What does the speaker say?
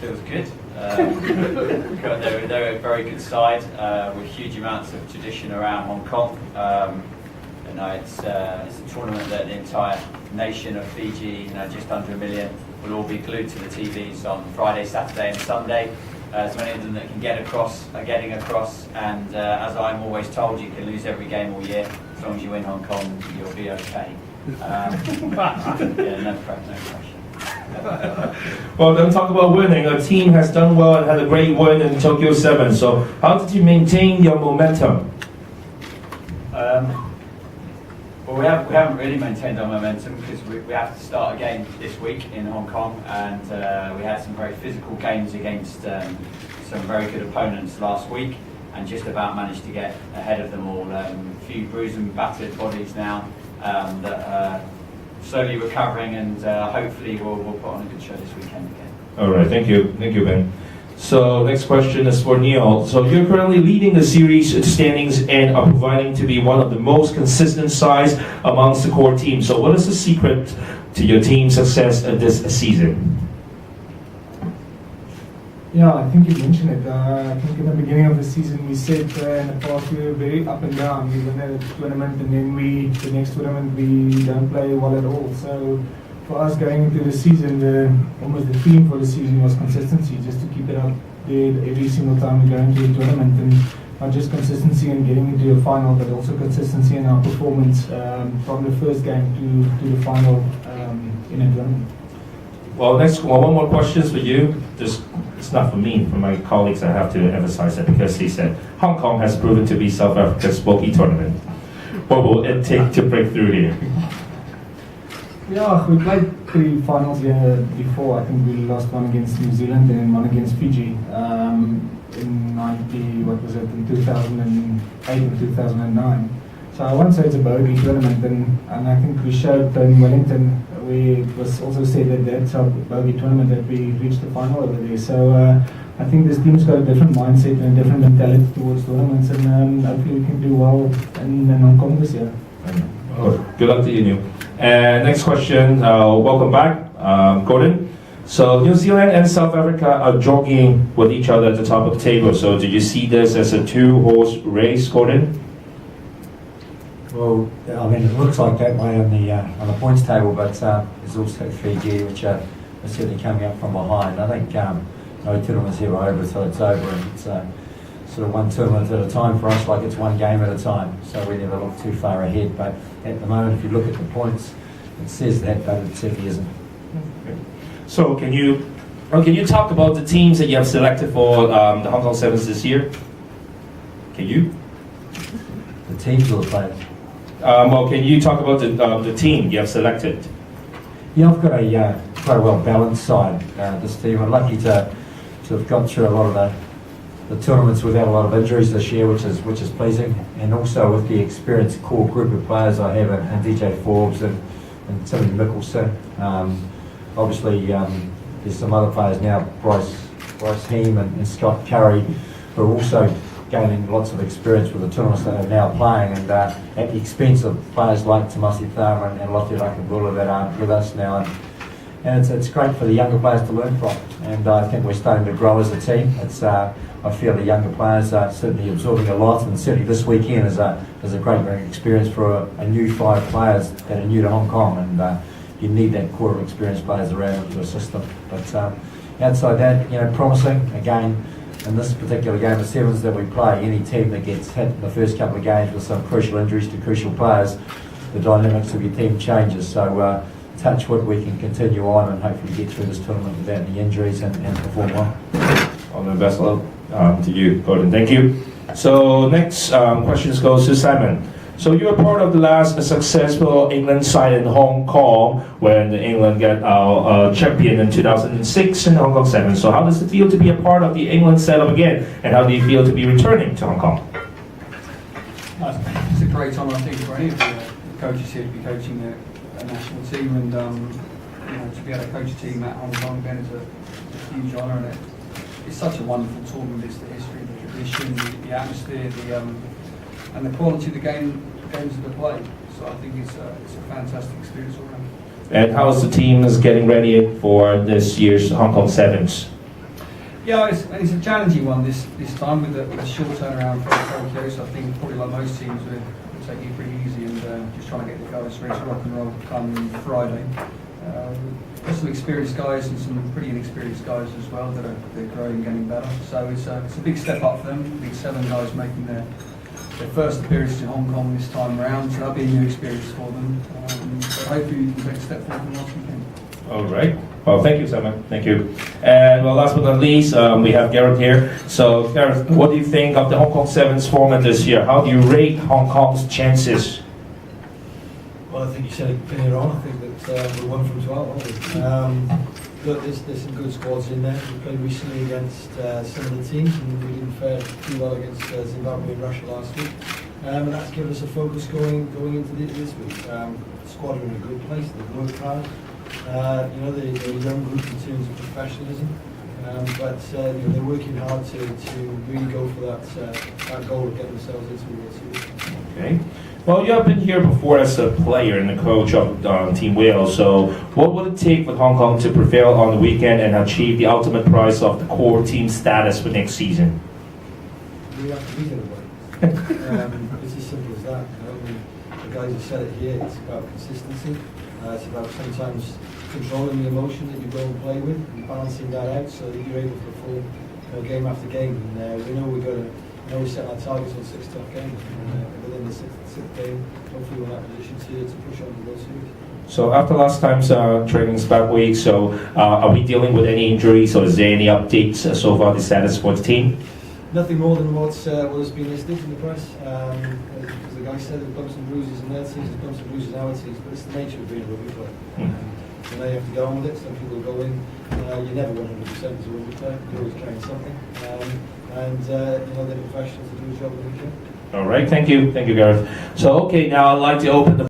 Feels good. They're a very good side with huge amounts of tradition around Hong Kong. It's a tournament that the entire nation of Fiji, just under 1 million, will all be glued to the TVs on Friday, Saturday and Sunday. As many of them that can get across are getting across, and as I'm always told, you can lose every game all year. As long as you win Hong Kong, you'll be okay. No pressure. Well, don't talk about winning. A team has done well and had a great win in Tokyo 7. So how did you maintain your momentum? Well, we haven't really maintained our momentum because we have to start again this week in Hong Kong, and we had some very physical games against some very good opponents last week, and just about managed to get ahead of them all. A few bruised and battered bodies now that are slowly recovering, and hopefully we'll put on a good show this weekend again. All right, thank you, Ben. So next question is for Neil. So you're currently leading the series standings and are providing to be one of the most consistent sides amongst the core team. So what is the secret to your team's success this season? Yeah, I think you mentioned it. I think in the beginning of the season we said in the past we were very up and down. We win a tournament and then the next tournament we don't play well at all. So for us going into the season, almost the theme for the season was consistency, just to keep it up there every single time we go into a tournament, and not just consistency in getting into a final, but also consistency in our performance from the first game to the final in a tournament. Well, one more question for you. It's not for me, for my colleagues. I have to emphasize that because he said Hong Kong has proven to be South Africa's bogey tournament. What will it take to break through here? Yeah, we played 3 finals here before. I think we lost one against New Zealand and one against Fiji in 2008 and 2009. So I won't say it's a bogey tournament, and I think we showed in Wellington, it was also said that that's our bogey tournament that we reached the final over there. So I think this team's got a different mindset and a different mentality towards tournaments, and hopefully we can do well in Hong Kong this year. Good luck to you, Neil. And next question, welcome back, Gordon. So New Zealand and South Africa are jogging with each other at the top of the table. So do you see this as a 2-horse race, Gordon? Well, I mean, it looks like that way on the points table, but there's also Fiji, which are certainly coming up from behind. I think no tournament's ever over till it's over, and it's sort of one tournament at a time for us, like it's one game at a time. So we never look too far ahead. But at the moment, if you look at the points, it says that, but it certainly isn't. So can you talk about the teams that you have selected for the Hong Kong Sevens this year? Can you? The teams or the players? Well, can you talk about the team you have selected? Yeah, I've got quite a well-balanced side this team. I'm lucky to have gone through a lot of the tournaments without a lot of injuries this year, which is pleasing, and also with the experienced core group of players I have in DJ Forbes and Timmy Mickelson. Obviously, there's some other players now, Bryce Heem and Scott Curry, who are also gaining lots of experience with the tournaments that are now playing, and at the expense of players like Tomasi Thama and Lotte Rakabula that aren't with us now. And it's great for the younger players to learn from, and I think we're starting to grow as a team. I feel the younger players are certainly absorbing a lot, and certainly this weekend is a great experience for a new 5 players that are new to Hong Kong, and you need that core of experienced players around your system. But outside that, promising. Again, in this particular game of sevens that we play, any team that gets hit in the first couple of games with some crucial injuries to crucial players, the dynamics of your team changes. So touch wood, we can continue on and hopefully get through this tournament without any injuries and perform well. All the best luck to you, Gordon. Thank you. So next questions goes to Simon. So you were part of the last successful England side in Hong Kong when England got our champion in 2006 in Hong Kong Sevens. So how does it feel to be a part of the England setup again, and how do you feel to be returning to Hong Kong? It's a great time, I think, for any of the coaches here to be coaching a national team, and to be able to coach a team at Hong Kong again is a huge honour, and it's such a wonderful tournament. It's the history, the tradition, the atmosphere, and the quality of the games that are played. So I think it's a fantastic experience all around. And how is the team is getting ready for this year's Hong Kong Sevens? Yeah, it's a challenging one this time with a short turnaround from Tokyo. So I think probably like most teams we're taking it pretty easy and just trying to get the guys ready to rock and roll come Friday. Got some experienced guys and some pretty inexperienced guys as well that they're growing and getting better. So it's a big step up for them. Big 7 guys making their first appearance in Hong Kong this time around. So that'll be a new experience for them. But hopefully we can take a step forward from last weekend. All right. Well, thank you, Simon. Thank you. And well, last but not least, we have Gareth here. So, Gareth, what do you think of the Hong Kong Sevens format this year? How do you rate Hong Kong's chances? Well, I think you said it earlier on. I think that we're 1 from 12, aren't we? Look, there's some good squads in there. We played recently against some of the teams, and we didn't fare too well against Zimbabwe and Russia last week. And that's given us a focus going into this week. The squad are in a good place. They've worked hard. They're a young group in terms of professionalism, but they're working hard to really go for that goal of getting themselves into the World Series. Okay. Well, you have been here before as a player and the coach of Team Wales. So, what will it take for Hong Kong to prevail on the weekend and achieve the ultimate prize of the core team status for next season? We have to beat everybody. It's as simple as that. The guys have said it here. It's about consistency. It's about sometimes controlling the emotion that you go and play with and balancing that out so that you're able to perform game after game. And we know we set our targets on 6 tough games. And within the sixth game, hopefully we're in that position to push on to the World Series. So after last time's training back week, so are we dealing with any injuries or is there any updates so far the status for the team? Nothing more than what has been listed in the press. As the guy said, there's bumps and bruises in their teams, there's bumps and bruises in our teams, but it's the nature of being a rugby player. So now you have to get on with it. Some people go in, you're never 100% as a rugby player, you're always carrying something. They're professionals to do a job that they can. All right, thank you, Gareth. So okay, now I'd like to open the